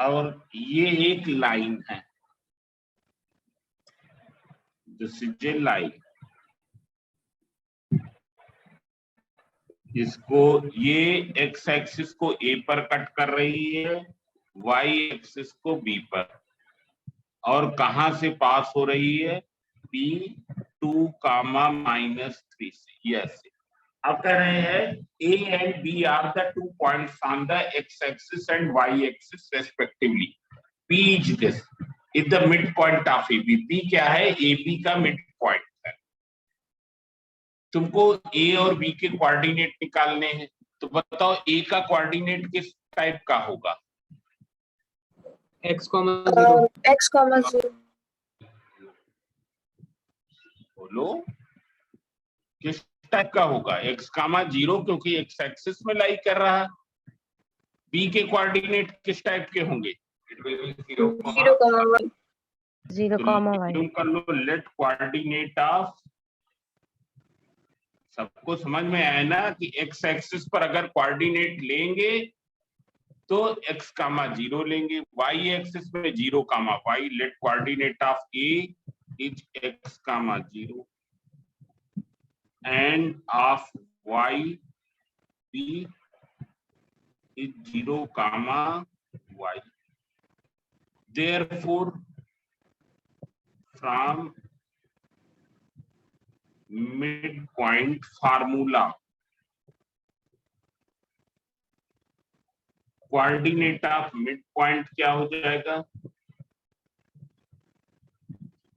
और ये एक लाइन है, दिस इज ए लाइन। इसको ये एक्स एक्सिस को ए पर कट कर रही है, वाई एक्सिस को बी पर, और कहां से पास हो रही है? P2, -3 से। यस, अब कह रहे हैं A and B are the 2 points on the x-axis and y-axis respectively. P is this, is the midpoint of AB. P क्या है? AB का midpoint है। तुमको A और B के कोऑर्डिनेट निकालने हैं, तो बताओ A का कोऑर्डिनेट किस टाइप का होगा? x, 0 बोलो, किस टाइप का होगा? x, 0, क्योंकि x एक्सिस में लाई कर रहा है। b के कोऑर्डिनेट किस टाइप के होंगे? 0, 1 तुम कर लो लेट कोऑर्डिनेट ऑफ। सबको समझ में आया ना कि x एक्सिस पर अगर कोऑर्डिनेट लेंगे तो x, 0 लेंगे, y एक्सिस में 0, y। Let coordinate of a is x, 0 and of y, b is 0, y. Therefore, from midpoint formula, coordinate of midpoint क्या हो जाएगा?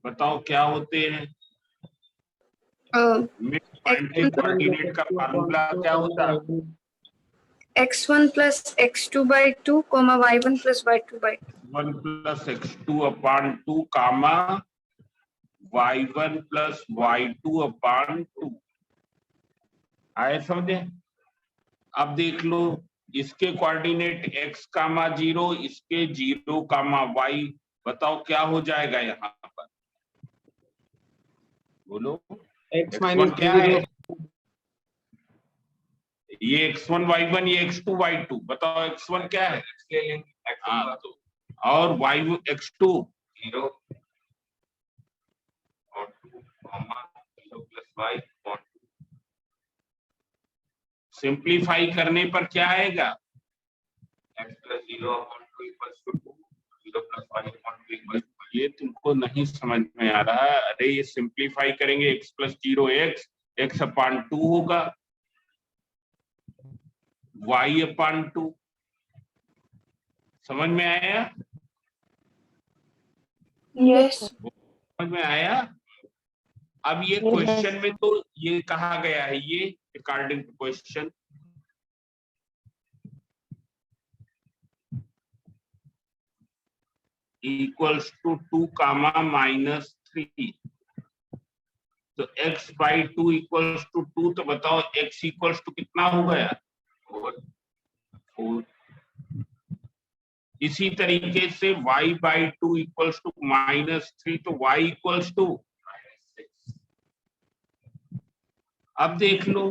बताओ क्या होते हैं? midpoint के कोऑर्डिनेट का फार्मूला क्या होता है? x1 plus x2 by 2, y1 plus y2 by 2. 1 plus x2 upon 2, y1 plus y2 upon 2। आए समझे? अब देख लो, इसके कोऑर्डिनेट x, 0, इसके 0, y। बताओ क्या हो जाएगा यहाँ पर? बोलो, x1 क्या है? ये x1 y1, ये x2 y2। बताओ x1 क्या है? हाँ, तो और y x2 0 और 2, 0 plus y और 2। सिंप्लीफाई करने पर क्या आएगा? x plus 0 upon 2 equals to 2, 0 plus y upon 2 equals to 2। ये तुमको नहीं समझ में आ रहा है? अरे ये सिंप्लीफाई करेंगे, x plus 0 x upon 2 होगा, y upon 2। समझ में आया? Yes. समझ में आया? अब ये क्वेश्चन में तो ये कहा गया है, ये according to question equals to 2, -3। तो x by 2 इक्वल्स टू 2, तो बताओ x इक्वल्स टू कितना हो गया? 4। इसी तरीके से y by 2 इक्वल्स टू -3, तो y इक्वल्स टू 6। अब देख लो,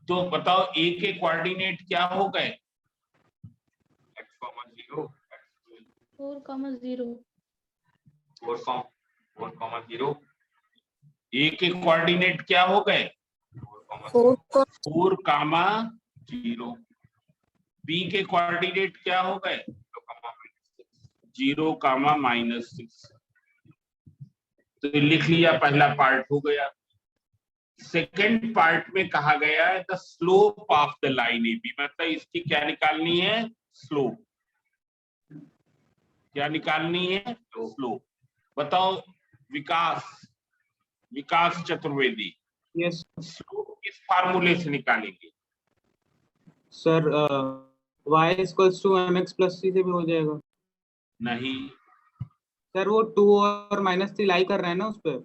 तो बताओ a के कोऑर्डिनेट क्या हो गए? x, 0, 4, 0 a के कोऑर्डिनेट क्या हो गए? 4, 0। b के कोऑर्डिनेट क्या हो गए? 0, -6। तो लिख लिया, पहला पार्ट हो गया। सेकंड पार्ट में कहा गया है the slope of the line AB, मतलब इसकी क्या निकालनी है? स्लोप। क्या निकालनी है? स्लोप। बताओ विकास चतुर्वेदी, यस स्लोप किस फार्मूले से निकालेंगे? Sir, y equals to mx plus c से भी हो जाएगा। नहीं सर, वो 2 और -3 लाई कर रहे हैं ना उस पे।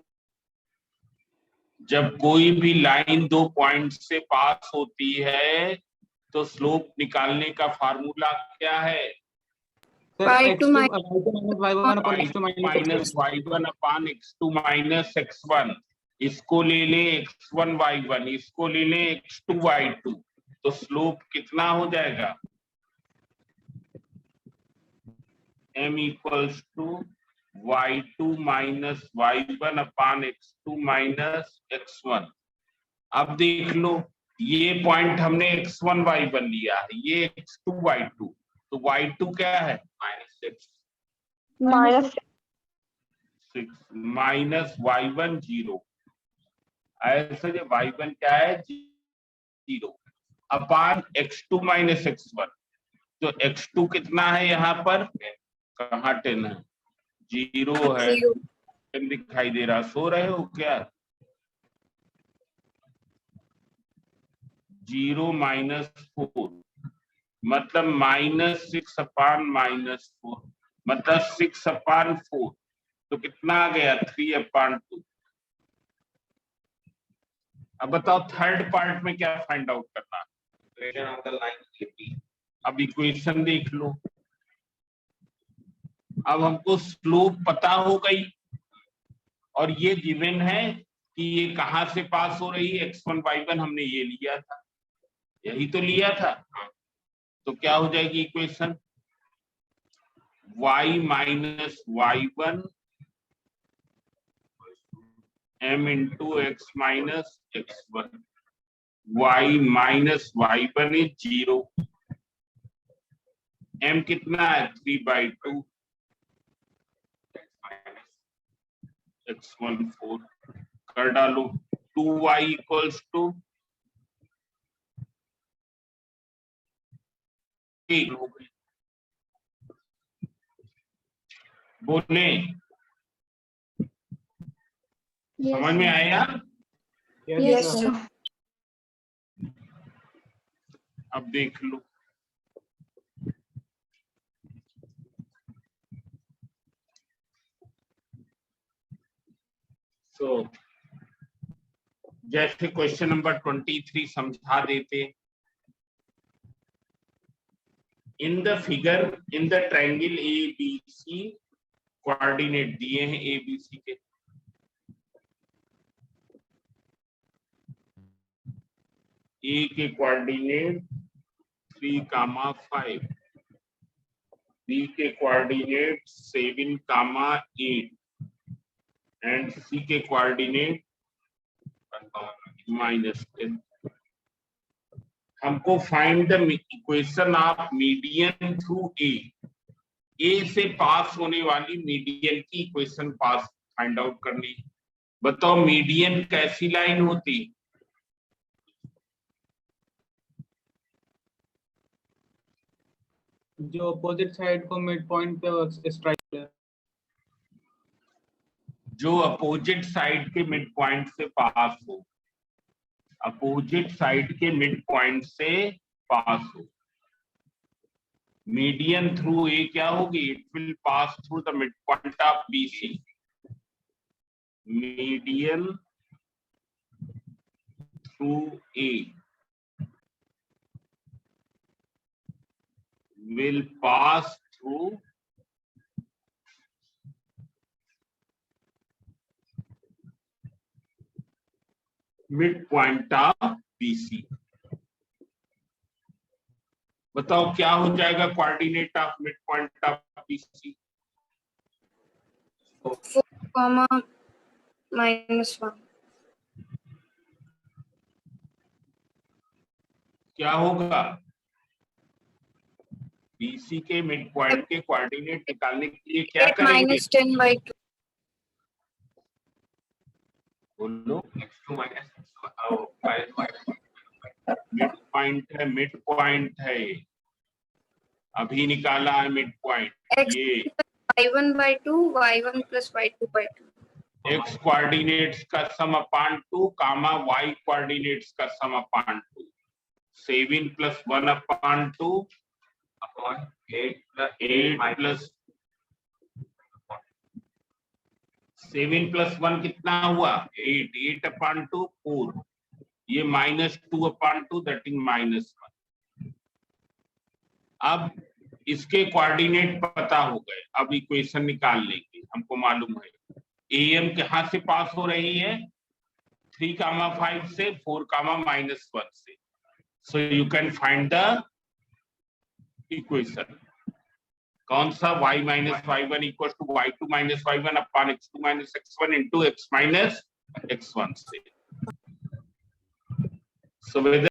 जब कोई भी लाइन 2 पॉइंट से पास होती है तो स्लोप निकालने का फार्मूला क्या है? y2 -y1 upon x2 minus x1। इसको ले ले x1 y1, इसको ले ले x2 y2, तो स्लोप कितना हो जाएगा? m equals to y2 minus y1 upon x2 minus x1। अब देख लो, ये पॉइंट हमने x1 y1 लिया है, ये x2 y2, तो y2 क्या है -6 माइनस y1 0, ऐसे जो y1 क्या है 0 अपान x2 माइनस x1। तो x2 कितना है यहाँ पर, कहाँ 10 है, 0 है, 10 दिखाई दे रहा, सो रहे हो क्या, 0 माइनस 4 मतलब -6 अपान -4 मतलब 6 अपान 4, तो कितना आ गया 3 अपान 2। अब बताओ थर्ड पार्ट में क्या फाइंड आउट करना है। अब इक्वेशन देख लो, अब हमको स्लोप पता हो गई और ये गिवन है कि ये कहां से पास हो रही है, x1 y1 हमने ये लिया था, यही तो लिया था। तो क्या हो जाएगी equation, y minus y1 m into x minus x1, y minus y1 is 0, m कितना है 3/2, x1 4 कर डालो, 2y इक्वल्स टू बोले, समझ में आया। Yes, sir. अब देख लो, तो जैसे क्वेश्चन नंबर 23 समझा देते, in the figure in the triangle ABC coordinate दिए हैं ABC के, A के कोऑर्डिनेट 3,5, B के कोऑर्डिनेट 7,8 एंड C के कोऑर्डिनेट -10। हमको find the equation of median through a से पास होने वाली मीडियन की इक्वेशन पास फाइंड आउट करनी। बताओ मीडियन कैसी लाइन होती, जो अपोजिट साइड को मिड पॉइंट पे स्ट्राइक है, जो अपोजिट साइड के मिड पॉइंट से पास हो, अपोजिट साइड के मिड पॉइंट से पास हो। मीडियन थ्रू ए क्या होगी, it will pass through the mid point of BC। Median through a will pass through midpoint of BC। बताओ क्या हो जाएगा coordinate of midpoint of BC, 4, -1। क्या होगा, BC के मिड पॉइंट के कोऑर्डिनेट निकालने के लिए क्या 8 करेंगे, -10/2। बोलो मिड पॉइंट है, अभी निकाला है मिड पॉइंट, ये y1/2 y1 + y2/2। x coordinates का सम अपान 2 कामा y कोऑर्डिनेट्स का सम अपान 2, 7 + 1 अपान 2 अपॉन 8 + 7 + 1 कितना हुआ 8, 8 अपान 2 4, ये -2 अपान 2 दैट इज -1। अब इसके कोऑर्डिनेट पता हो गए, अब इक्वेशन निकाल लेंगे। हमको मालूम है AM कहां से पास हो रही है, 3,5 से, 4, -1 से। So you can find the equation. कौन सा y minus y1 equal to y2 minus y1 upon x2 minus x1 into x minus x1 से। So whether